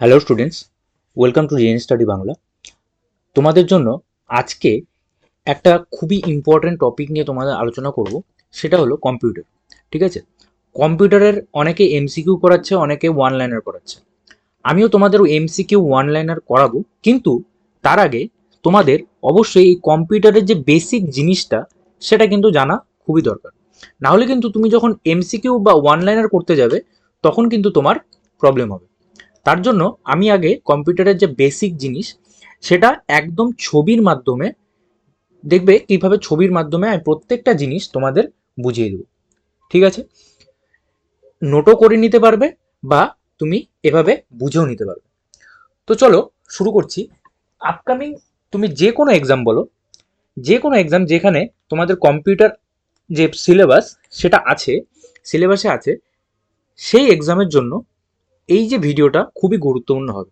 Hello students, welcome to JN study Bangla. তোমাদের জন্য আজকে একটা খুবই ইম্পর্ট্যান্ট টপিক নিয়ে তোমাদের আলোচনা করব, সেটা হলো কম্পিউটার। ঠিক আছে, কম্পিউটারের অনেকে এমসিকিউ করাচ্ছে, অনেকে ওয়ান লাইনার করাচ্ছে। আমিও তোমাদের এমসিকিউ ওয়ান লাইনার করাবো, কিন্তু তার আগে তোমাদের অবশ্যই এই কম্পিউটারের যে বেসিক জিনিসটা সেটা কিন্তু জানা খুবই দরকার। না হলে কিন্তু তুমি যখন এমসিকিউ বা ওয়ান লাইনার করতে যাবে তখন কিন্তু তোমার প্রবলেম হবে। তার জন্য আমি আগে কম্পিউটারের যে বেসিক জিনিস সেটা একদম ছবির মাধ্যমে দেখবে, কিভাবে ছবির মাধ্যমে আমি প্রত্যেকটা জিনিস তোমাদের বুঝিয়ে দেবো। ঠিক আছে, নোটও করে নিতে পারবে বা তুমি এভাবে বুঝেও নিতে পারবে। তো চলো শুরু করছি। আপকামিং তুমি যে কোনো এক্সাম বলো, যে কোনো এক্সাম যেখানে তোমাদের কম্পিউটার যে সিলেবাস সেটা আছে, সিলেবাসে আছে, সেই এক্সামের জন্য এই যে ভিডিওটা খুবই গুরুত্বপূর্ণ হবে।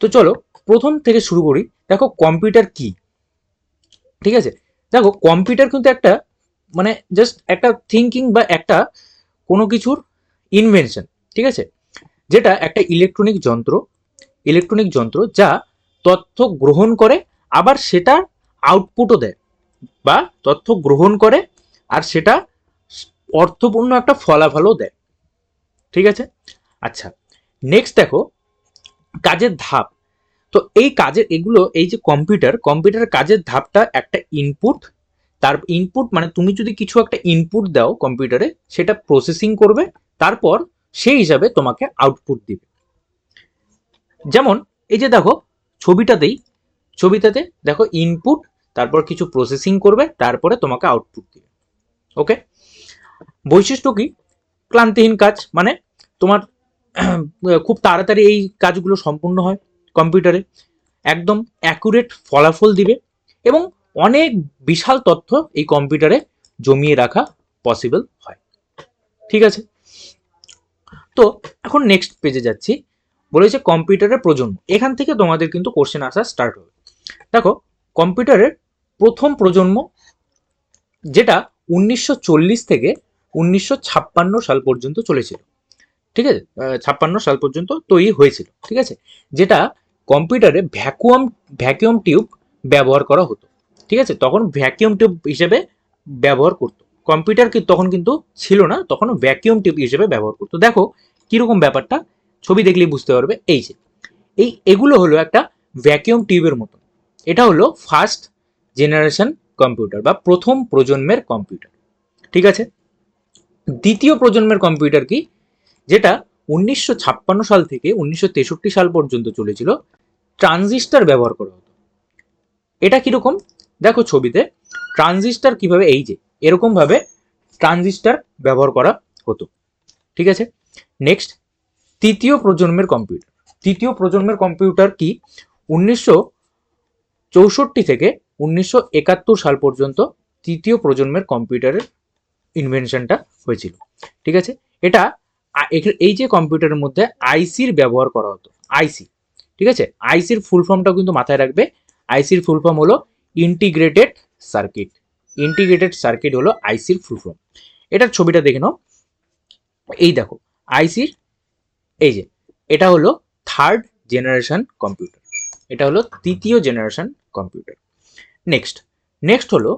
তো চলো প্রথম থেকে শুরু করি। দেখো কম্পিউটার কি। ঠিক আছে, দেখো কম্পিউটার কিন্তু একটা মানে জাস্ট একটা থিঙ্কিং বা একটা কোনো কিছুর ইনভেনশন। ঠিক আছে, যেটা একটা ইলেকট্রনিক যন্ত্র যা তথ্য গ্রহণ করে, আবার সেটা আউটপুটও দেয়, বা তথ্য গ্রহণ করে আর সেটা অর্থপূর্ণ একটা ফলাফলও দেয়। ঠিক আছে, আচ্ছা নেক্সট দেখো কাজের ধাপ। তো এই কাজের এগুলো, এই যে কম্পিউটারের কাজের ধাপটা একটা ইনপুট। তার ইনপুট মানে তুমি যদি কিছু একটা ইনপুট দাও কম্পিউটারে, সেটা প্রসেসিং করবে, তারপর সেই হিসাবে তোমাকে আউটপুট দিবে। যেমন এই যে দেখো ছবিটাতে দেখো ইনপুট, তারপর কিছু প্রসেসিং করবে, তারপরে তোমাকে আউটপুট দিবে। ওকে, বৈশিষ্ট্য কি? ক্লান্তিহীন কাজ, মানে তোমার খুব তাড়াতাড়ি এই কাজগুলো সম্পূর্ণ হয় কম্পিউটারে, একদম অ্যাকুরেট ফলাফল দিবে, এবং অনেক বিশাল তথ্য এই কম্পিউটারে জমিয়ে রাখা পসিবল হয়। ঠিক আছে, তো এখন নেক্সট পেজে যাচ্ছি। বলেছে কম্পিউটারের প্রজন্ম। এখান থেকে তোমাদের কিন্তু কোশ্চেন আসা স্টার্ট হবে। দেখো কম্পিউটারের প্রথম প্রজন্ম, যেটা 1940 থেকে 1956 সাল পর্যন্ত চলেছিল। ঠিক আছে, 56 সাল পর্যন্ত তৈরি হয়েছিল। ঠিক আছে, যেটা কম্পিউটারে ভ্যাকুয়াম টিউব ব্যবহার করা হতো। ঠিক আছে, তখন ভ্যাকুয়াম টিউব হিসেবে ব্যবহার করতো কম্পিউটার, তখন কিন্তু ছিল না, তখন ভ্যাকুয়াম টিউব হিসেবে ব্যবহার করতো। দেখো কিরকম ব্যাপারটা, ছবি দেখলেই বুঝতে পারবে। এই যে এগুলো হলো একটা ভ্যাকুয়াম টিউবের মতো। এটা হলো ফার্স্ট জেনারেশন কম্পিউটার বা প্রথম প্রজন্মের কম্পিউটার। ঠিক আছে, দ্বিতীয় প্রজন্মের কম্পিউটার কি? যেটা 1956 সাল থেকে 1963 সাল পর্যন্ত চলেছিল, ট্রানজিস্টার ব্যবহার করা হতো। এটা কিরকম দেখো ছবিতে, ট্রানজিস্টার কিভাবে, এই যে এরকম ভাবে ট্রানজিস্টার ব্যবহার করা হতো। ঠিক আছে, নেক্সট তৃতীয় প্রজন্মের কম্পিউটার কি? 1964 থেকে 1971 সাল পর্যন্ত তৃতীয় প্রজন্মের কম্পিউটারের ইনভেনশনটা হয়েছিল। ঠিক আছে, এটা এই যে কম্পিউটারের মধ্যে আইসির ব্যবহার করা হতো, আইসি। ঠিক আছে, আইসির ফুল ফর্মটাও কিন্তু মাথায় রাখবে। আইসির ফুল ফর্ম হলো ইন্টিগ্রেটেড সার্কিট। ইন্টিগ্রেটেড সার্কিট হলো আইসির ফুল ফর্ম। এটার ছবিটা দেখে নাও। এই দেখো আইসির, এই যে এটা হলো থার্ড জেনারেশন কম্পিউটার, এটা হলো তৃতীয় জেনারেশন কম্পিউটার। নেক্সট হলো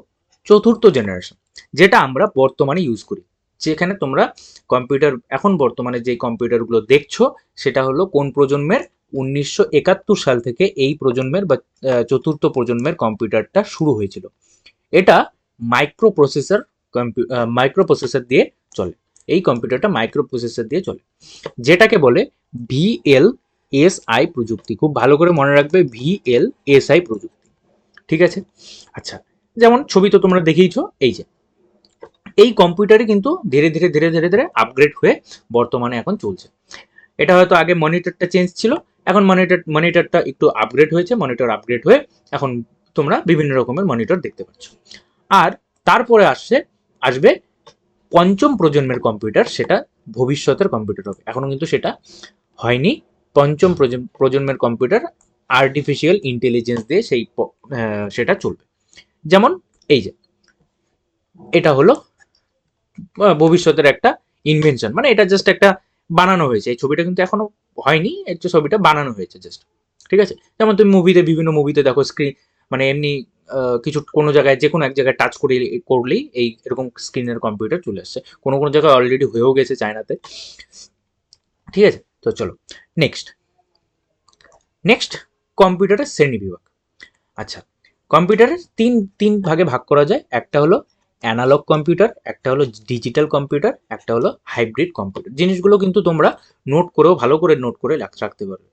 চতুর্থ জেনারেশন, যেটা আমরা বর্তমানে ইউজ করি। যেখানে তোমরা কম্পিউটার এখন বর্তমানে যে কম্পিউটারগুলো দেখছো, সেটা হলো কোন প্রজন্মের? 1971 সাল থেকে এই প্রজন্মের বা চতুর্থ প্রজন্মের কম্পিউটারটা শুরু হয়েছিল। এটা মাইক্রো প্রসেসর দিয়ে চলে। এই কম্পিউটারটা মাইক্রো প্রসেসর দিয়ে চলে, যেটাকে বলে VLSI প্রযুক্তি। খুব ভালো করে মনে রাখবে, VLSI প্রযুক্তি। ঠিক আছে, আচ্ছা যেমন ছবি তো তোমরা দেখেইছো। এই যে এই কম্পিউটারই কিন্তু ধীরে ধীরে আপগ্রেড হয়ে বর্তমানে এখন চলছে। এটা হয়তো আগে মনিটরটা চেঞ্জ ছিল, এখন মনিটরটা একটু আপগ্রেড হয়েছে, মনিটর আপগ্রেড হয়ে এখন তোমরা বিভিন্ন রকমের মনিটর দেখতে পাচ্ছ। আর তারপরে আসবে পঞ্চম প্রজন্মের কম্পিউটার, সেটা ভবিষ্যতের কম্পিউটার হবে, এখনো কিন্তু সেটা হয়নি। পঞ্চম প্রজন্মের কম্পিউটার আর্টিফিশিয়াল ইন্টেলিজেন্স দিয়ে সেটা চলবে। যেমন এই যে এটা হলো ভবিষ্যতের একটা ইনভেনশন, মানে এটা জাস্ট একটা বানানো হয়েছে। এই ছবিটা কিন্তু এখনো হয়নি, এর যে ছবিটা বানানো হয়েছে জাস্ট, ঠিক আছে। যেমন তুমি বিভিন্ন মুভিতে দেখো স্ক্রিন মানে এমনি কিছু কোনো জায়গায় যে কোনো এক জায়গায় টাচ করলেই এই এরকম স্ক্রিনের কম্পিউটার চলে আসছে, কোনো কোনো জায়গায় অলরেডি হয়েও গেছে চায়নাতে, ঠিক আছে। তো চলো নেক্সট নেক্সট কম্পিউটারের শ্রেণী বিভাগ। আচ্ছা, কম্পিউটারের তিন ভাগে ভাগ করা যায়। একটা হলো অ্যানালগ কম্পিউটার, একটা হলো ডিজিটাল কম্পিউটার, একটা হলো হাইব্রিড কম্পিউটার। জিনিসগুলো কিন্তু তোমরা নোট করেও ভালো করে নোট করে রাখতে পারবে,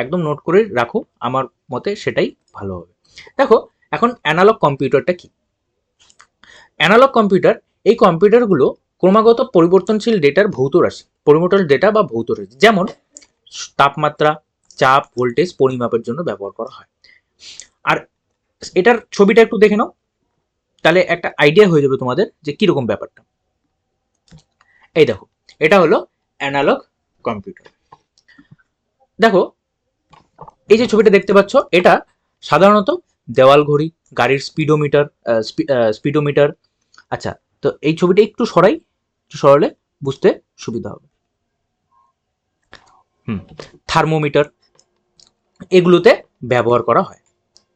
একদম নোট করে রাখো, আমার মতে সেটাই ভালো হবে। দেখো এখন অ্যানালগ কম্পিউটারটা কি। অ্যানালগ কম্পিউটার, এই কম্পিউটারগুলো ক্রমাগত পরিবর্তনশীল ডেটার ভৌত রাশি, পরিবর্তনশীল ডেটা বা ভৌত রাশি, যেমন তাপমাত্রা, চাপ, ভোল্টেজ পরিমাপের জন্য ব্যবহার করা হয়। আর এটার ছবিটা একটু দেখে নাও, তাহলে একটা আইডিয়া হয়ে যাবে তোমাদের যে কিরকম ব্যাপারটা। এই দেখো, এটা হলো অ্যানালগ কম্পিউটার। দেখো এই যে ছবিটা দেখতে পাচ্ছ, এটা সাধারণত দেওয়াল ঘড়ি, গাড়ির স্পিডোমিটার। আচ্ছা, তো এই ছবিটা একটু সরালে বুঝতে সুবিধা হবে। থার্মোমিটার এগুলোতে ব্যবহার করা হয়,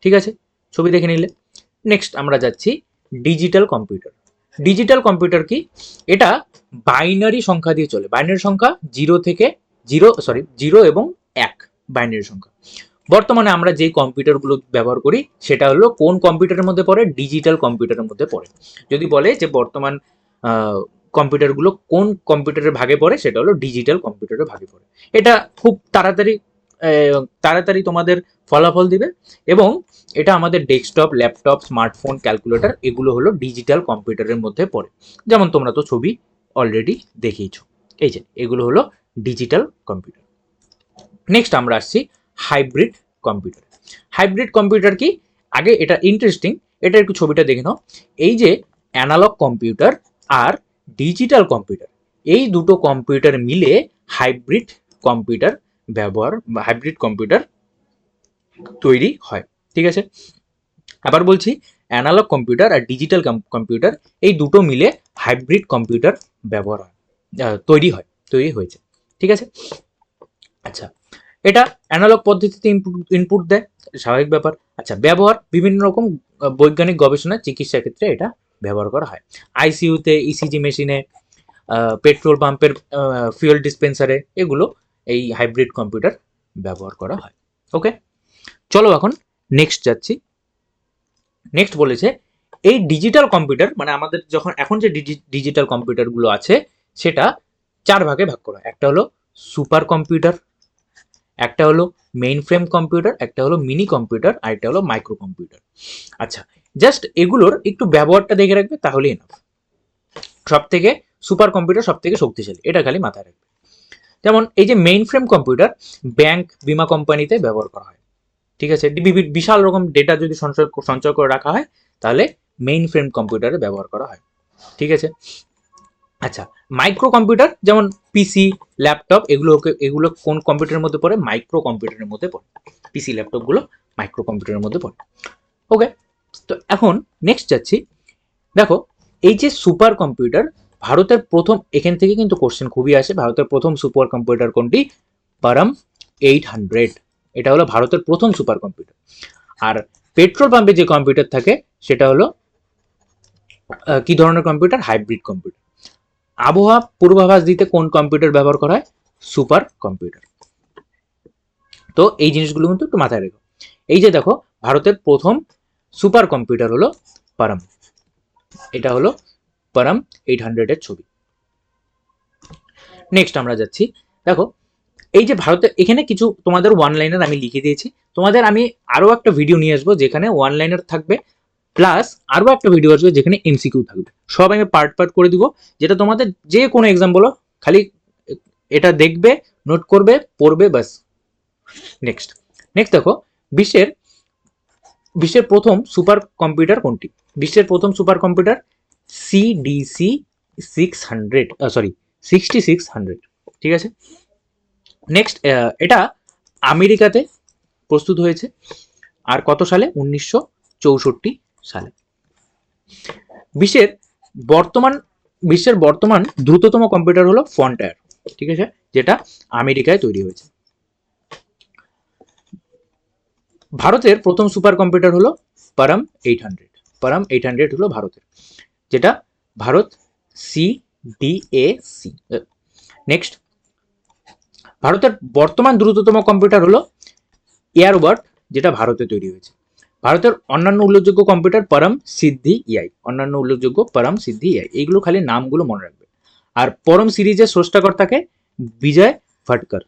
ঠিক আছে, ছবি দেখে নিলে। নেক্সট আমরা যাচ্ছি ডিজিটাল কম্পিউটার। ডিজিটাল কম্পিউটার কি, এটা বাইনারি সংখ্যা দিয়ে চলে, বাইনারি সংখ্যা জিরো এবং 1 বাইনারি সংখ্যা। বর্তমানে আমরা যে কম্পিউটারগুলো ব্যবহার করি সেটা হলো কোন কম্পিউটারের মধ্যে পড়ে, ডিজিটাল কম্পিউটারের মধ্যে পড়ে। যদি বলে যে বর্তমান কম্পিউটারগুলো কোন কম্পিউটারের ভাগে পড়ে, সেটা হলো ডিজিটাল কম্পিউটারের ভাগে পড়ে। এটা খুব তাড়াতাড়ি তোমাদের ফলাফল দিবে, এবং এটা আমাদের ডেস্কটপ, ল্যাপটপ, স্মার্টফোন, ক্যালকুলেটর এগুলো হলো ডিজিটাল কম্পিউটারের মধ্যে পড়ে। যেমন তোমরা তো ছবি অলরেডি দেখেইছো, এই যে এগুলো হলো ডিজিটাল কম্পিউটার। নেক্সট আমরা আসছি হাইব্রিড কম্পিউটার। হাইব্রিড কম্পিউটার কি, আগে এটা ইন্টারেস্টিং, এটা একটু ছবিটা দেখে নাও। এই যে অ্যানালগ কম্পিউটার আর ডিজিটাল কম্পিউটার, এই দুটো কম্পিউটার মিলে হাইব্রিড কম্পিউটার হাইব্রিড কম্পিউটার তৈরি হয়, ঠিক আছে। আবার বলছি, অ্যানালগ কম্পিউটার আর ডিজিটাল কম্পিউটার এই দুটো মিলে হাইব্রিড কম্পিউটার তৈরি হয়েছে, ঠিক আছে। আচ্ছা, এটা অ্যানালগ পদ্ধতিতে ইনপুট দেয়, স্বাভাবিক ব্যাপার। আচ্ছা, ব্যবহার বিভিন্ন রকম বৈজ্ঞানিক গবেষণা, চিকিৎসা ক্ষেত্রে এটা ব্যবহার করা হয়। আইসিইউতে, ইসিজি মেশিনে, পেট্রোল পাম্পের ফুয়েল ডিসপেন্সারে এগুলো এই হাইব্রিড কম্পিউটার ব্যবহার করা হয়। ওকে, চলো এখন নেক্সট যাচ্ছি। নেক্সট বলেছে এই ডিজিটাল কম্পিউটার, মানে আমাদের যখন এখন যে ডিজিটাল কম্পিউটারগুলো আছে সেটা 4 ভাগে ভাগ করা। একটা হলো সুপার কম্পিউটার, একটা হলো মেইন ফ্রেম কম্পিউটার, একটা হলো মিনি কম্পিউটার, আর একটা হলো মাইক্রো কম্পিউটার। আচ্ছা, জাস্ট এগুলোর একটু ব্যবহারটা দেখে রাখবে তাহলেই এনাফ। সব থেকে সুপার কম্পিউটার সব থেকে শক্তিশালী, এটা খালি মাথায় রাখবে। যেমন এই যে মেইন ফ্রেম কম্পিউটার ব্যাংক, বিমা কোম্পানিতে ব্যবহার করা হয়, ঠিক আছে। বিশাল রকম ডেটা যদি সঞ্চয় করে রাখা হয় তাহলে মেইন ফ্রেম কম্পিউটারে ব্যবহার করা হয়, ঠিক আছে। আচ্ছা, মাইক্রো কম্পিউটার যেমন পিসি, ল্যাপটপ এগুলো কোন কম্পিউটারের মধ্যে পড়ে, মাইক্রো কম্পিউটারের মধ্যে পড়ে। পিসি, ল্যাপটপগুলো মাইক্রো কম্পিউটারের মধ্যে পড়ে। ওকে, তো এখন নেক্সট যাচ্ছি। দেখো এই যে সুপার কম্পিউটার, ভারতের প্রথম, এখান থেকে কিন্তু কোশ্চেন খুবই আসে, ভারতের প্রথম সুপার কম্পিউটার কোনটি, পারাম 800। এটা হলো ভারতের প্রথম সুপার কম্পিউটার। আর পেট্রোল পাম্পে যে কম্পিউটার থাকে সেটা হলো কি ধরনের কম্পিউটার, হাইব্রিড কম্পিউটার। আবহাওয়া পূর্বাভাস দিতে কোন কম্পিউটার ব্যবহার করা হয়, সুপার কম্পিউটার। তো এই জিনিসগুলো কিন্তু একটু মাথায় রেখো। এই যে দেখো, ভারতের প্রথম সুপার কম্পিউটার হলো পারাম, এটা হলো পারাম 800 এর ছবি। নেক্সট আমরা যাচ্ছি। দেখো এই যে ভারতের, এখানে কিছু তোমাদের ওয়ান লাইনার আমি লিখে দিয়েছি, তোমাদের আমি আরো একটা ভিডিও নিয়ে আসবো যেখানে ওয়ান লাইনার থাকবে, প্লাস আরো একটা ভিডিও আসবে যেখানে এমসিকিউ থাকবে। সব আমি পার্ট করে দিব, যেটা তোমাদের যে কোনো এক্সাম বলো খালি এটা দেখবে, নোট করবে, পড়বে, বাস। নেক্সট দেখো, বিশ্বের প্রথম সুপার কম্পিউটার কোনটি, বিশ্বের প্রথম সুপার কম্পিউটার সিডিসি 6600, ঠিক আছে। নেক্সট, এটা আমেরিকাতে প্রস্তুত হয়েছে, আর কত সালে, 1964 সালে। বিশ্বের বর্তমান দ্রুততম কম্পিউটার হলো ফন্টায়ার, ঠিক আছে, যেটা আমেরিকায় তৈরি হয়েছে। ভারতের প্রথম সুপার কম্পিউটার হলো পারাম 800। পারাম 800 হলো ভারতের, যেটা ভারত CDAC। নেক্সট, ভারতের বর্তমান দ্রুততম কম্পিউটার হলো এয়ারবার্ট, যেটা ভারতে তৈরি হয়েছে। ভারতের অন্যান্য উল্লেখযোগ্য কম্পিউটার পারাম সিদ্ধি ইআই, অন্যান্য উল্লেখযোগ্য পারাম সিদ্ধি ইআই, এইগুলো খালি নামগুলো মনে রাখবে। আর পরম সিরিজের স্রষ্টাকর্তাকে বিজয় ভটকর,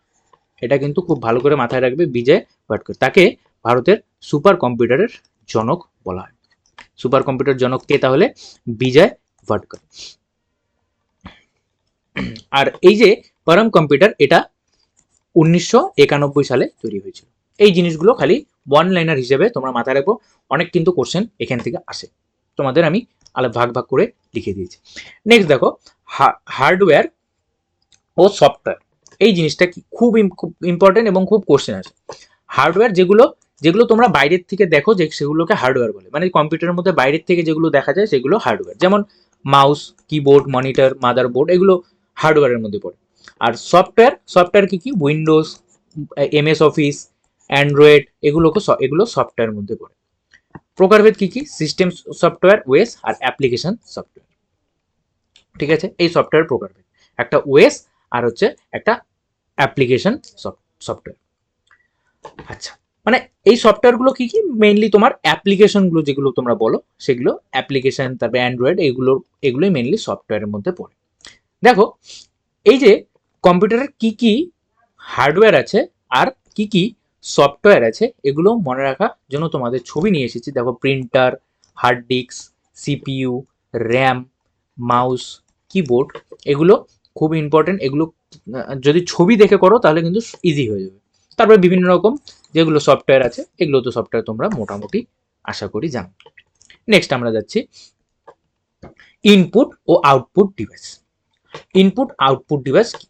এটা কিন্তু খুব ভালো করে মাথায় রাখবে, বিজয় ভটকর, তাকে ভারতের সুপার কম্পিউটারের জনক বলা হয়। সুপার কম্পিউটার জনক কে তাহলে? বিজয় ভটকর। আর এই যে পরম কম্পিউটার, এটা 1991 সালে তৈরি হয়েছিল। এই জিনিসগুলো খালি ওয়ান লাইনার হিসেবে তোমরা মাথায় রাখো, অনেক কিন্তু কোশ্চেন এখান থেকে আসে, তোমাদের আমি ভাগ ভাগ করে লিখে দিয়েছি। নেক্সট দেখো, হার্ডওয়্যার ও সফটওয়্যার, এই জিনিসটা কি খুব ইম্পর্টেন্ট এবং খুব কোশ্চেন আছে। হার্ডওয়্যার যেগুলো যেগুলো তোমরা বাইরের থেকে দেখো, যে সেগুলোকে হার্ডওয়্যার বলে, মানে কম্পিউটারের মধ্যে বাইরের থেকে যেগুলো দেখা যায় সেগুলো হার্ডওয়্যার, যেমন মাউস, কিবোর্ড, মনিটর, মাদারবোর্ড, এগুলো হার্ডওয়্যারের মধ্যে পড়ে। আর সফটওয়্যার, সফটওয়্যার কি কি? উইন্ডোজ, MS অফিস, অ্যান্ড্রয়েড, এগুলো সফটওয়্যারের মধ্যে পড়ে। প্রকারভেদ কি কি? সিস্টেম সফটওয়্যার, ওএস আর অ্যাপ্লিকেশন সফটওয়্যার। ঠিক আছে, এই সফটওয়্যার প্রকারভেদ, একটা ওএস আর হচ্ছে একটা অ্যাপ্লিকেশন সফটওয়্যার। আচ্ছা, মানে এই সফটওয়্যারগুলো কি কি? মেইনলি তোমার অ্যাপ্লিকেশনগুলো যেগুলো তোমরা বলো সেগুলো অ্যাপ্লিকেশন, তারপরে অ্যান্ড্রয়েড, এগুলোই মেইনলি সফটওয়্যারের মধ্যে পড়ে। দেখো, এই যে কম্পিউটারের কি কি হার্ডওয়্যার আছে আর কি কি সফটওয়্যার আছে, এগুলো মনে রাখার জন্য তোমাদের ছবি নিয়ে এসেছি। দেখো, printer, hard disk, CPU, RAM, mouse, keyboard, এগুলো খুব ইম্পর্টেন্ট। এগুলো যদি ছবি দেখে করো তাহলে কিন্তু ইজি হয়ে যাবে। তারপরে বিভিন্ন রকম যেগুলো সফটওয়্যার আছে, এগুলো তো সফটওয়্যার তোমরা মোটামুটি আশা করি জানো। নেক্সট আমরা যাচ্ছি ইনপুট ও output device. Input output device কি?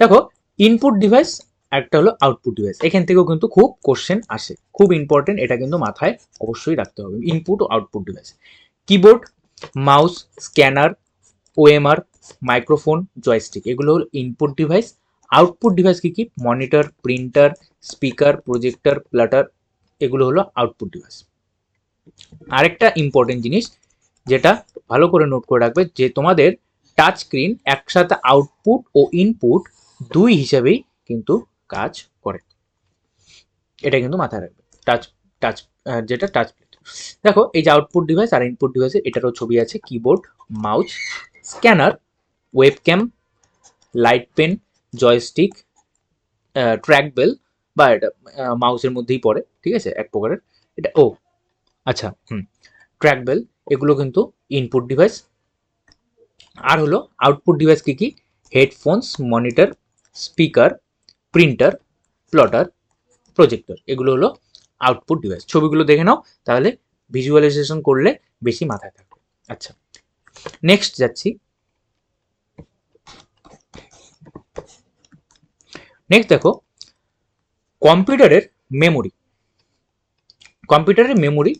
দেখো, ইনপুট ডিভাইস একটা হলো আউটপুট ডিভাইস, এখান থেকেও কিন্তু খুব কোশ্চেন আসে, খুব ইম্পর্টেন্ট, এটা কিন্তু মাথায় অবশ্যই রাখতে হবে। ইনপুট ও output device, keyboard, mouse, scanner, OMR, microphone, joystick, এগুলো হলো ইনপুট ডিভাইস। আউটপুট ডিভাইস কি কি? Monitor, printer, speaker, projector, plotter, এগুলো হলো আউটপুট ডিভাইস। আরেকটা ইম্পর্টেন্ট জিনিস যেটা ভালো করে নোট করে রাখবে, যে তোমাদের টাচ স্ক্রিন একসাথে আউটপুট ও ইনপুট দুই হিসেবেই কিন্তু কাজ করে, এটা কিন্তু মাথায় রাখবে। টাচ টাচ যেটা টাচ প্লেট। দেখো, এই যে আউটপুট ডিভাইস আর ইনপুট ডিভাইসের এটারও ছবি আছে, keyboard, mouse, scanner, webcam, light pen, joystick, track ball, বা এটা মাউসের মধ্যেই পড়ে, ঠিক আছে, এক প্রকারের এটা। আচ্ছা, ট্র্যাক বেল, এগুলো কিন্তু ইনপুট ডিভাইস। আর হলো আউটপুট ডিভাইস কি কি? Headphones, monitor, speaker, printer, plotter, projector, এগুলো হলো আউটপুট ডিভাইস। ছবিগুলো দেখে নাও, তাহলে ভিজুয়ালাইজেশন করলে বেশি মাথায় থাকবে। আচ্ছা, নেক্সট যাচ্ছি। নেক্সট দেখো, কম্পিউটারের মেমোরি। কম্পিউটারের মেমোরি,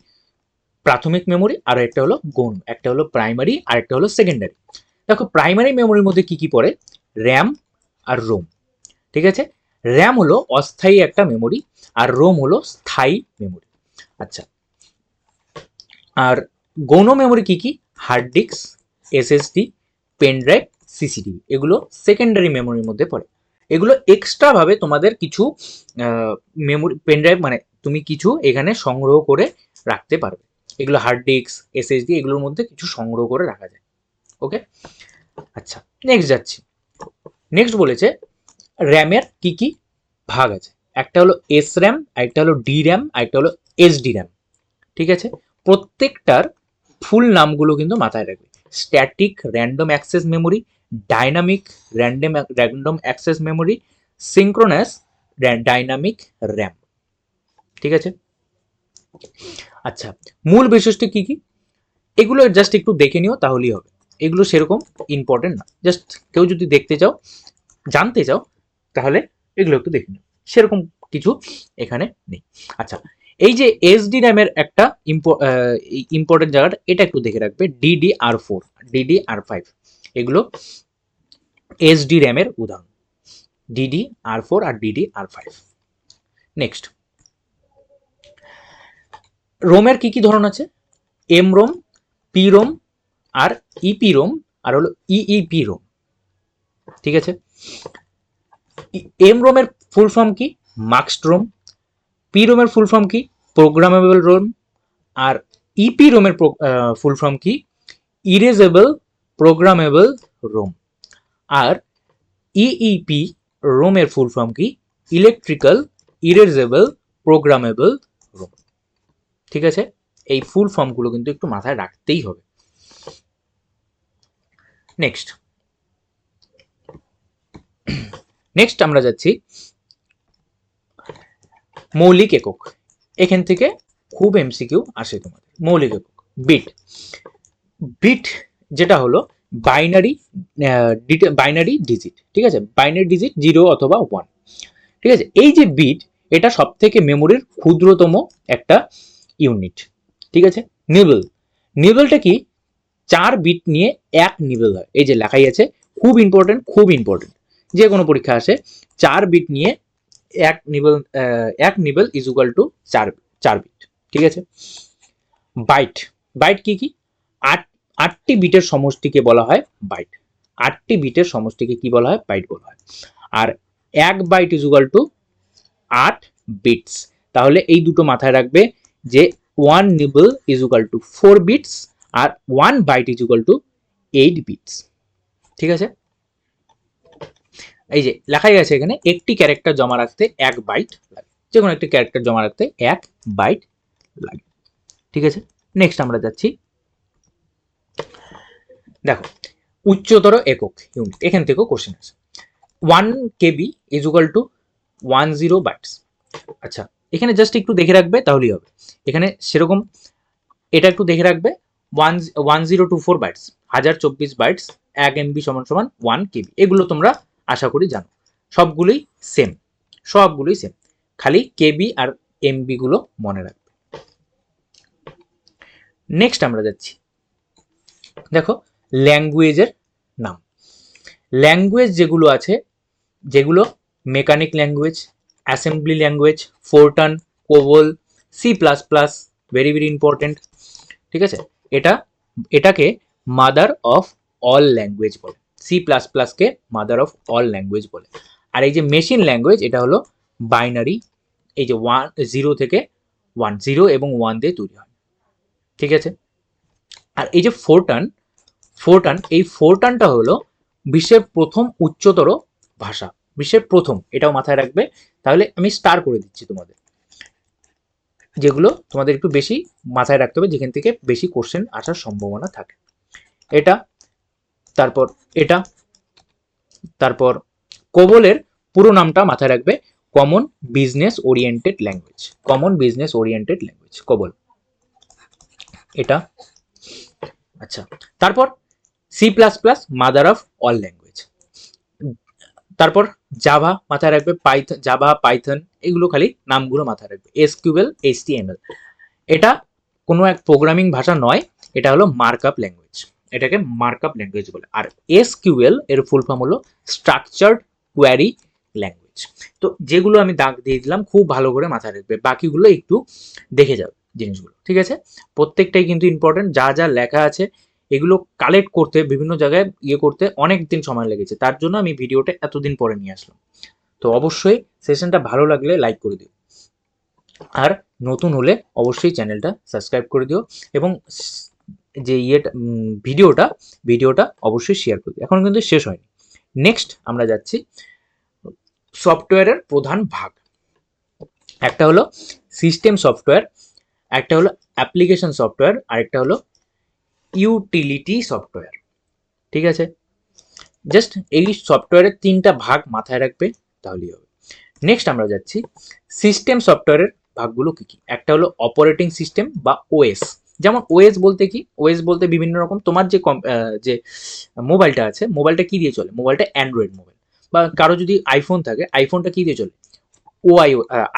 প্রাথমিক মেমোরি আর একটা হলো গৌণ, একটা হলো প্রাইমারি আর একটা হলো সেকেন্ডারি। দেখো, প্রাইমারি মেমোরির মধ্যে কি কি পড়ে? র্যাম আর রোম, ঠিক আছে। র্যাম হলো অস্থায়ী একটা মেমোরি আর রোম হলো স্থায়ী মেমোরি। আচ্ছা, আর গৌণ মেমোরি কি কি? Hard disk, SSD, pen drive, CCTV, এগুলো সেকেন্ডারি মেমোরির মধ্যে পড়ে। এগুলো এক্সট্রা ভাবে তোমাদের কিছু মেমোরি, পেন ড্রাইভ, মানে তুমি কিছু এখানে সংগ্রহ করে রাখতে পারবে। এগুলো হার্ড ডিস্ক, SSD, এগুলোর মধ্যে কিছু সংগ্রহ করে রাখা যায়। ওকে, আচ্ছা, নেক্সট যাচ্ছি। নেক্সট বলেছে র্যামের কি কি ভাগ আছে। একটা হলো SRAM, একটা হলো DRAM, একটা হলো SDRAM, ঠিক আছে। প্রত্যেকটার ফুল নামগুলো কিন্তু মাথায় রাখবে। Static random access memory, dynamic random access memory, synchronous dynamic RAM, ঠিক আছে। আচ্ছা, মূল বৈশিষ্ট্য কি কি? এগুলো জাস্ট একটু দেখে নিও তাহলেই হবে, এগুলো সেরকম ইম্পর্টেন্ট না। জাস্ট কেউ যদি দেখতে চাও, জানতে চাও, তাহলে এগুলো একটু দেখে নিও, সেরকম কিছু এখানে নেই। আচ্ছা, এই যে SDRAM এর একটা ইম্পর্টেন্ট জায়গাটা, এটা একটু দেখে রাখবে, DDR4, DDR5, এগুলো SDRAM এর উদাহরণ, DDR4 আর DDR5। নেক্সট, রোমের কি কি ধরন আছে? এম রোম, পি রোম, আর ইপি রোম, আর হলো ইইপি রোম। ঠিক আছে, এম রোমের ফুল ফর্ম কি? Masked ROM. পি রোমের ফুল ফর্ম কি? Programmable ROM. আর ইপি রোমের ফুল ফর্ম কি? Erasable programmable ROM. আর ইইপি রোমের ফুল ফর্ম কি? Electrical erasable programmable ROM. ঠিক আছে, এই ফুল ফর্মগুলো কিন্তু একটু মাথায় রাখতেই হবে। নেক্সট আমরা যাচ্ছি মৌলিক একক। এখান থেকে খুব এমসিকিউ আসে তোমাদের। মৌলিক একক বিট। বিট যেটা হলো বাইনারি ডিজিট। ঠিক আছে, বাইনারি ডিজিট 0 অথবা 1। ঠিক আছে, এই যে বিট, এটা সব থেকে মেমোরির ক্ষুদ্রতম একটা ইউনিট। ঠিক আছে, নিবল। নিবলটা কি? 4 বিট নিয়ে 1 নিবল হয়। এই যে লেখাই আছে, খুব ইম্পর্টেন্ট, খুব ইম্পর্টেন্ট, যে কোনো পরীক্ষা আসে। 4 বিট নিয়ে 1 nibble is equal to 4 bit. ঠিক আছে, বাইট। বাইট কি কি? 8টি বিটের সমষ্টিকে বলা হয় বাইট। 8টি বিটের সমষ্টিকে কি বলা হয়? বাইট বলা হয়। আর 1 byte is equal to 8 bits. তাহলে এই দুটো মাথায় রাখবে যে 1 nibble is equal to 4 bits, আর 1 byte is equal to 8 bits. ঠিক আছে, এই যে লেখাই আছে এখানে, একটি ক্যারেক্টার জমা রাখতে 1 বাইট লাগে। যে কোনো একটি ক্যারেক্টার জমা রাখতে 1 বাইট লাগে। ঠিক আছে, নেক্সট আমরা যাচ্ছি। দেখো, উচ্চতর একক ইউনিট, এখান থেকেও কোশ্চেন আছে। 1 কেবি ইজ ইকুয়াল টু 10 বাইটস। আচ্ছা, এখানে জাস্ট একটু দেখে রাখবে তাহলেই হবে। এখানে সেরকম এটা একটু দেখে রাখবে, 1024 বাইটস, 1024 বাইটস, 1 এমবি সমান সমান 1 কেবি। এগুলো তোমরা আশা করি জানো, সবগুলোই সেম, সবগুলোই সেম, খালি কেবি আর এমবি গুলো মনে রাখবে। নেক্সট আমরা যাচ্ছি, দেখো ল্যাঙ্গুয়েজের নাম। ল্যাঙ্গুয়েজ যেগুলো আছে, যেগুলো mechanic language, assembly language, Fortran, COBOL, C plus plus, very very important. ঠিক আছে, এটাকে মাদার অফ অল ল্যাঙ্গুয়েজ বলে। সি প্লাস প্লাসকে মাদার অফ অল ল্যাঙ্গুয়েজ বলে। আর এই যে মেশিন ল্যাঙ্গুয়েজ, এটা হলো বাইনারি, এই যে 0 থেকে 1, 0 এবং 1 দিয়ে তৈরি হয়। ঠিক আছে, আর এই যে ফোরটান, এই ফোরটানটা হলো বিশ্বের প্রথম উচ্চতর ভাষা, বিশ্বের প্রথম, এটাও মাথায় রাখবে। তাহলে আমি স্টার করে দিচ্ছি তোমাদের, যেগুলো তোমাদের একটু বেশি মাথায় রাখতে হবে, যেখান থেকে বেশি কোশ্চেন আসার সম্ভাবনা থাকে। এটা, তারপর এটা, তারপর কোবলের পুরো নামটা মাথায় রাখবে, common business oriented language. Common business oriented language COBOL, এটা। আচ্ছা, তারপর C plus plus, mother of all language. তারপর জাভা মাথায় রাখবে, জাভা, পাইথন, এগুলো খালি নামগুলো মাথায় রাখবে। এসকিউএল, এইচটিএমএল, এটা কোনো এক প্রোগ্রামিং ভাষা নয়, এটা হলো মার্কআপ ল্যাঙ্গুয়েজ, এটাকে মার্কআপ ল্যাঙ্গুয়েজ বলে। আর এসকিউএল এর ফুল ফর্ম হলো স্ট্রাকচার্ড কোয়ারি ল্যাঙ্গুয়েজ। তো যেগুলো আমি দাগ দিয়ে দিলাম, খুব ভালো করে মাথায় রাখবে, বাকিগুলো একটু দেখে যাবে জিনিসগুলো। ঠিক আছে, প্রত্যেকটাই কিন্তু ইম্পর্টেন্ট। যা যা লেখা আছে এগুলো কালেক্ট করতে, বিভিন্ন জায়গায় করতে অনেক দিন সময় লেগেছে, তার জন্য আমি ভিডিওটা এতদিন পরে নিয়ে আসলাম। তো অবশ্যই সেশনটা ভালো লাগলে লাইক করে দিও, আর নতুন হলে অবশ্যই চ্যানেলটা সাবস্ক্রাইব করে দিও, এবং যে ভিডিওটা অবশ্যই শেয়ার করে দিও। এখন কিন্তু শেষ হয়নি, নেক্সট আমরা যাচ্ছি সফটওয়্যারের প্রধান ভাগ। একটা হলো সিস্টেম সফটওয়্যার, একটা হলো অ্যাপ্লিকেশন সফটওয়্যার, আরেকটা হলো ইউটিলিটি সফটওয়্যার। ঠিক আছে, জাস্ট এই সফটওয়্যারের 3টা ভাগ মাথায় রাখবে তাহলেই হবে। নেক্সট আমরা যাচ্ছি সিস্টেম সফটওয়্যারের ভাগগুলো কি কি। একটা হলো অপারেটিং সিস্টেম বা ওএস। যেমন ওএস বলতে কি? ওএস বলতে বিভিন্ন রকম, তোমার যে মোবাইলটা আছে, মোবাইলটা কি দিয়ে চলে? মোবাইলটা অ্যান্ড্রয়েড মোবাইল, বা কারো যদি আইফোন থাকে, আইফোনটা কি দিয়ে চলে?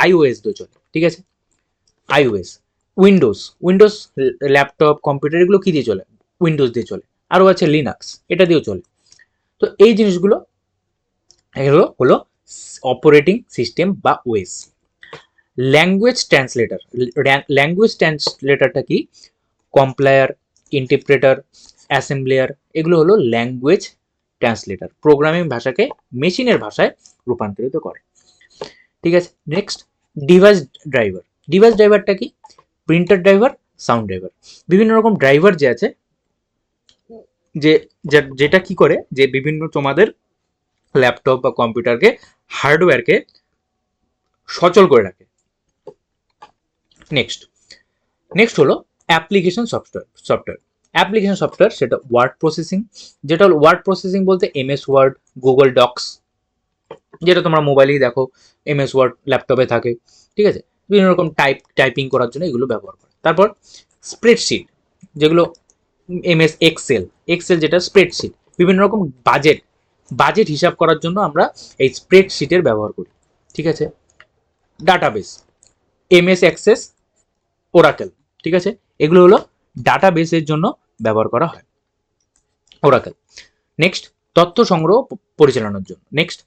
আইওএস দিয়ে চলে। ঠিক আছে, আইওএস। উইন্ডোজ ল্যাপটপ, কম্পিউটার, এগুলো কি দিয়ে চলে? উইন্ডোজ দিয়ে চলে। আরও আছে লিনাক্স, এটা দিয়েও চলে। তো এই জিনিসগুলো এগুলো হলো অপারেটিং সিস্টেম বা ওএস। Language translator. ল্যাঙ্গুয়েজ ট্রান্সলেটরটা কি? কম্পাইলার, ইন্টারপ্রেটার, অ্যাসেম্বলিয়ার, এগুলো হলো ল্যাঙ্গুয়েজ ট্রান্সলেটর, প্রোগ্রামিং ভাষাকে মেশিনের ভাষায় রূপান্তরিত করে। ঠিক আছে, নেক্সট ডিভাইস ড্রাইভার। ডিভাইস ড্রাইভারটা কি? প্রিন্টার ড্রাইভার, সাউন্ড ড্রাইভার, বিভিন্ন রকম ড্রাইভার যে আছে, যেটা কি করে, যে বিভিন্ন তোমাদের ল্যাপটপ বা কম্পিউটারকে, হার্ডওয়্যারকে সচল করে রাখে। নেক্সট হলো অ্যাপ্লিকেশন সফটওয়্যার। অ্যাপ্লিকেশন সফটওয়্যার সেটা ওয়ার্ড প্রসেসিং, যেটা হলো ওয়ার্ড প্রসেসিং বলতে এমএস ওয়ার্ড, গুগল ডক্স, যেটা তোমরা মোবাইলেই দেখো, এমএস ওয়ার্ড ল্যাপটপে থাকে। ঠিক আছে, বিভিন্ন রকম টাইপিং করার জন্য এগুলো ব্যবহার করে। তারপর স্প্রেডশিট, যেগুলো এমএস এক্সেল যেটা স্প্রেডশিট, বিভিন্ন রকম বাজেট হিসাব করার জন্য আমরা এই স্প্রেডশিটের ব্যবহার করি। ঠিক আছে, ডাটাবেস, এমএস অ্যাক্সেস, ওরাকেল। ঠিক আছে, এগুলো হলো ডাটাবেসের জন্য ব্যবহার করা হয়, ওরাকেল। নেক্সট তথ্য সংগ্রহ পরিচালনার জন্য। নেক্সট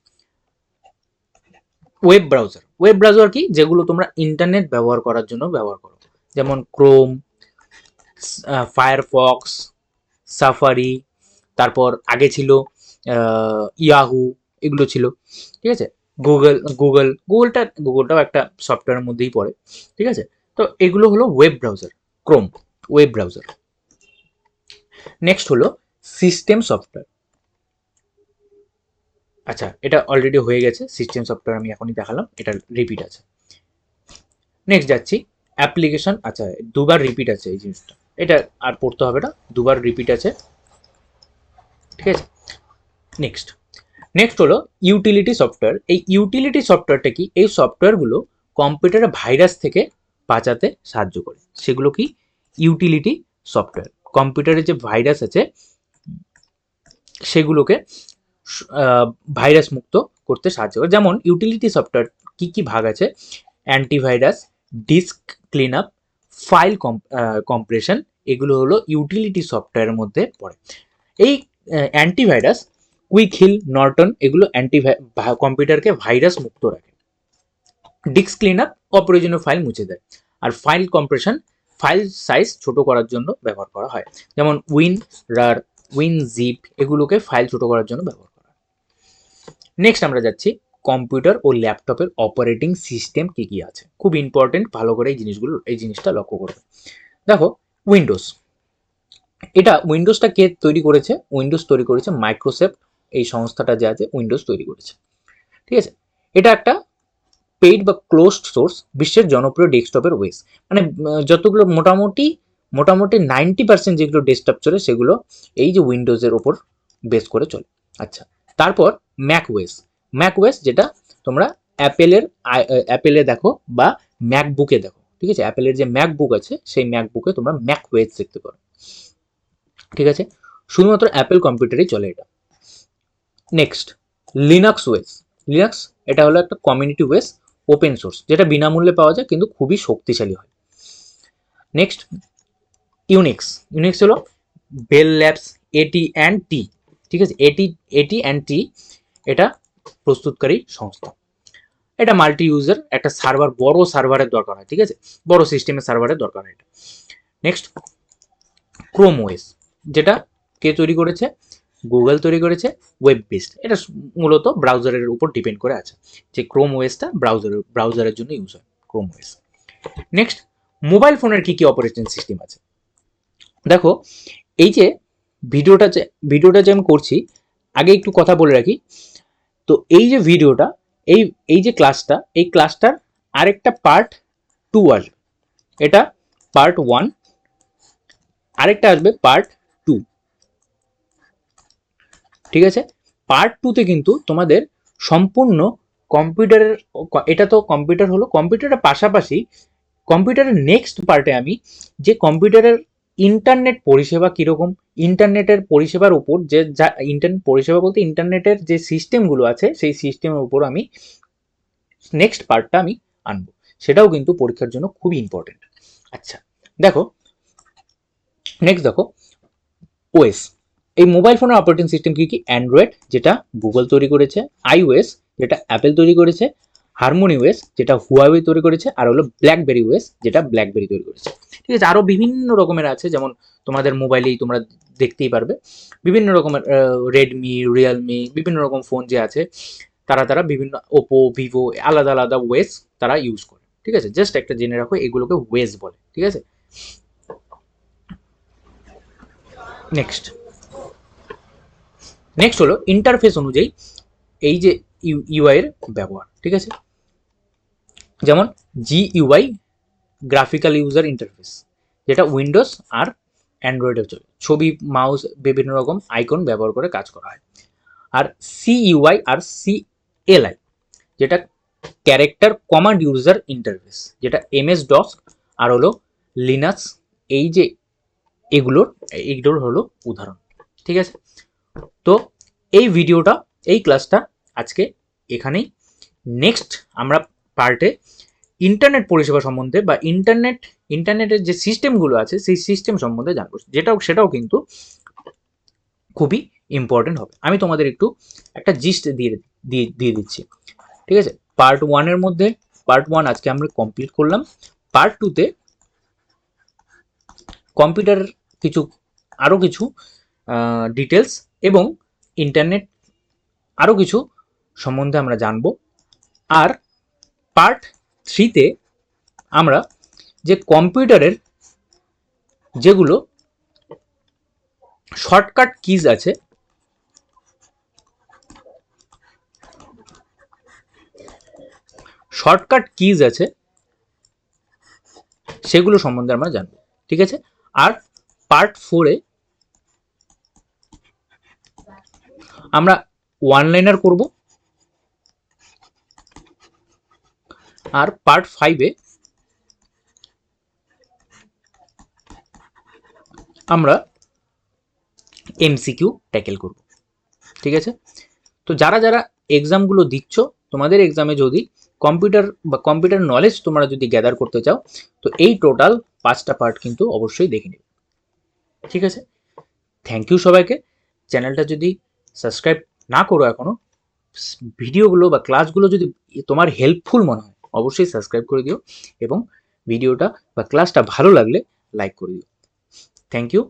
ওয়েব ব্রাউজার কি? যেগুলো তোমরা ইন্টারনেট ব্যবহার করার জন্য ব্যবহার করো, যেমন ক্রোম, ফায়ারফক্স, সাফারি, তারপর আগে ছিল ইয়াহু, এগুলো ছিল। ঠিক আছে, গুগলটাও একটা সফটওয়্যারের মধ্যেই পড়ে। ঠিক আছে, তো এগুলো হলো web browser, Chrome web browser. Next হলো সিস্টেম সফটওয়্যার। আচ্ছা, এটা অলরেডি হয়ে গেছে, সিস্টেম সফটওয়্যার আমি এখনই দেখালাম, এটা রিপিট আছে। নেক্সট যাচ্ছি অ্যাপ্লিকেশন। আচ্ছা, দুবার রিপিট আছে এই জিনিসটা, এটা আর পড়তে হবে না, দুবার রিপিট আছে। ঠিক আছে, নেক্সট হলো ইউটিলিটি সফটওয়্যার। এই ইউটিলিটি সফটওয়্যারটা কি? এই সফটওয়্যারগুলো কম্পিউটারে ভাইরাস থেকে বাঁচাতে সাহায্য করে, সেগুলো কি? Utility software. কম্পিউটারে যে ভাইরাস আছে সেগুলোকে ভাইরাস মুক্ত করতে সাহায্য করে। যেমন ইউটিলিটি সফটওয়্যার কি কি ভাগ আছে? Antivirus, disk clean up, file compression, এগুলো হলো ইউটিলিটি সফটওয়্যারের মধ্যে পড়ে। এই অ্যান্টিভাইরাস, কুইক হিল, নর্টন, এগুলো কম্পিউটারকে ভাইরাস মুক্ত রাখে। ডিস্ক ক্লিন আপ, অপ্রয়োজনীয় ফাইল মুছে দেয়। আর ফাইল কম্প্রেশন, ফাইল সাইজ ছোট করার জন্য ব্যবহার করা হয়, যেমন রার, জিপ, এগুলোকে ফাইল ছোট করার জন্য ব্যবহার করা হয়। নেক্সট আমরা যাচ্ছি কম্পিউটার ও ল্যাপটপের অপারেটিং সিস্টেম কি কি আছে, খুব ইম্পর্টেন্ট, ভালো করে এই জিনিসটা লক্ষ্য করবে। দেখো, উইন্ডোজটা কে তৈরি করেছে? উইন্ডোজ তৈরি করেছে মাইক্রোসফট, এই সংস্থাটা যে আছে উইন্ডোজ তৈরি করেছে। ঠিক আছে, এটা একটা পেইড বা ক্লোজড সোর্স, বিশ্বের জনপ্রিয় ডেস্কটপের ওয়েস। মানে যতগুলো মোটামুটি 90% যেগুলো ডেস্কটপ চলে সেগুলো এই যে উইন্ডোজের ওপর বেস করে চলে। আচ্ছা, তারপর ম্যাক ওয়েস যেটা তোমরা অ্যাপেলে দেখো বা ম্যাকবুকে দেখো। ঠিক আছে, অ্যাপেলের যে ম্যাকবুক আছে সেই ম্যাকবুকে তোমরা ম্যাকওয়েস দেখতে পারো। ঠিক আছে, শুধুমাত্র অ্যাপেল কম্পিউটারেই চলে এটা। নেক্সট লিনাক্স, এটা হলো একটা কমিউনিটি ওয়েস, ওপেন সোর্স, যেটা বিনামূল্যে পাওয়া যায় কিন্তু খুবই শক্তিশালী হয়। নেক্সট ইউনিক্স হলো বেল ল্যাবস, AT&T। ঠিক আছে, AT&T এটা প্রস্তুতকারী সংস্থা। এটা মাল্টি ইউজার, একটা সার্ভার, বড় সার্ভারের দরকার হয়। ঠিক আছে, বড় সিস্টেমের সার্ভারের দরকার হয় এটা। নেক্সট ক্রোম ওএস, যেটা কে তৈরি করেছে? গুগল তৈরি করেছে, ওয়েব বেসড। এটা মূলত ব্রাউজারের উপর ডিপেন্ড করে আছে, যে ক্রোম ওএসটা ব্রাউজারের জন্য ইউজ হয়, ক্রোম ওএস। নেক্সট মোবাইল ফোনের কি কি অপারেটিং সিস্টেম আছে? দেখো, এই যে ভিডিওটা যে আমি করছি, আগে একটু কথা বলে রাখি। তো এই যে ভিডিওটা, এই যে এই ক্লাসটার আরেকটা পার্ট 2 আসবে। এটা পার্ট 1, আরেকটা আসবে পার্ট 2। ঠিক আছে, পার্ট 2তে কিন্তু তোমাদের সম্পূর্ণ কম্পিউটারের, এটা তো কম্পিউটার হলো, কম্পিউটারের পাশাপাশি কম্পিউটারের নেক্সট পার্টে আমি যে কম্পিউটারের ইন্টারনেট পরিষেবা কীরকম, ইন্টারনেটের পরিষেবার উপর যা ইন্টারনেট পরিষেবা বলতে ইন্টারনেটের যে সিস্টেমগুলো আছে সেই সিস্টেমের উপর আমি নেক্সট পার্টটা আমি আনবো, সেটাও কিন্তু পরীক্ষার জন্য খুবই ইম্পর্টেন্ট। আচ্ছা, নেক্সট দেখো ওএস। এই মোবাইল ফোনের অপারেটিং সিস্টেম কি কি? অ্যান্ড্রয়েড, যেটা গুগল তৈরি করেছে, iOS, যেটা অ্যাপেল তৈরি করেছে, হারমোনি ওএস যেটা হুয়াওয়ে তৈরি করেছে, আর হলো ব্ল্যাকবেরি ওএস যেটা ব্ল্যাকবেরি তৈরি করেছে। ঠিক আছে, আরও বিভিন্ন রকমের আছে, যেমন তোমাদের মোবাইলেই তোমরা দেখতেই পারবে বিভিন্ন রকমের রেডমি, রিয়েলমি, বিভিন্ন রকম ফোন যে আছে তারা বিভিন্ন ওপো, ভিভো, আলাদা আলাদা ওয়েস তারা ইউজ করে। ঠিক আছে, জাস্ট একটা জেনে রাখো এগুলোকে ওয়েস বলে। ঠিক আছে, নেক্সট নেক্সট হলো ইন্টারফেস অনুযায়ী এই যে ইউআই এর ব্যবহার। ঠিক আছে, যেমন জিইউআই গ্রাফিক্যাল ইউজার ইন্টারফেস, যেটা উইন্ডোজ আর অ্যান্ড্রয়েডে চলে, ছবি, মাউস, বিভিন্ন রকম আইকন ব্যবহার করে কাজ করা হয়। আর সিইউআই আর সিএলআই যেটা ক্যারেক্টার কমান্ড ইউজার ইন্টারফেস, যেটা এমএস ডস আর হলো লিনাক্স, এই যে এগুলোর হলো উদাহরণ। ঠিক আছে, তো এই ভিডিওটা, এই ক্লাসটা আজকে এখানেই। নেক্সট আমরা পার্টে ইন্টারনেট পরিষেবা সম্বন্ধে বা ইন্টারনেটের যে সিস্টেমগুলো আছে সেই সিস্টেম সম্বন্ধে জানবো, সেটাও কিন্তু খুবই ইম্পর্টেন্ট হবে। আমি তোমাদের একটু একটা জিস্ট দিয়ে দিচ্ছি। ঠিক আছে, পার্ট ওয়ানের মধ্যে পার্ট ওয়ান আজকে আমরা কমপ্লিট করলাম। পার্ট টুতে কম্পিউটার আরও কিছু ডিটেলস এবং ইন্টারনেট আরও কিছু সম্বন্ধে আমরা জানবো। আর পার্ট থ্রিতে আমরা যে কম্পিউটারের যেগুলো শর্টকাট কিজ আছে সেগুলো সম্বন্ধে আমরা জানবো। ঠিক আছে, আর পার্ট ফোরে আমরা ওয়ান লাইনার করব, আর পার্ট ফাইভে আমরা এমসিকিউ ট্যাকেল করব। ঠিক আছে, তো যারা যারা এক্সামগুলো দিচ্ছ, তোমাদের এক্সামে যদি কম্পিউটার নলেজ তোমরা যদি গ্যাদার করতে চাও, তো এই টোটাল 5টা পার্ট কিন্তু অবশ্যই দেখে নেবে। ঠিক আছে, থ্যাংক ইউ সবাইকে। চ্যানেলটা যদি সাবস্ক্রাইব না করো এখনো, ভিডিওগুলো বা ক্লাসগুলো যদি তোমার হেল্পফুল মনে হয় অবশ্যই সাবস্ক্রাইব করে দিও, এবং ভিডিওটা বা ক্লাসটা ভালো লাগলে লাইক করে দিও। Thank you.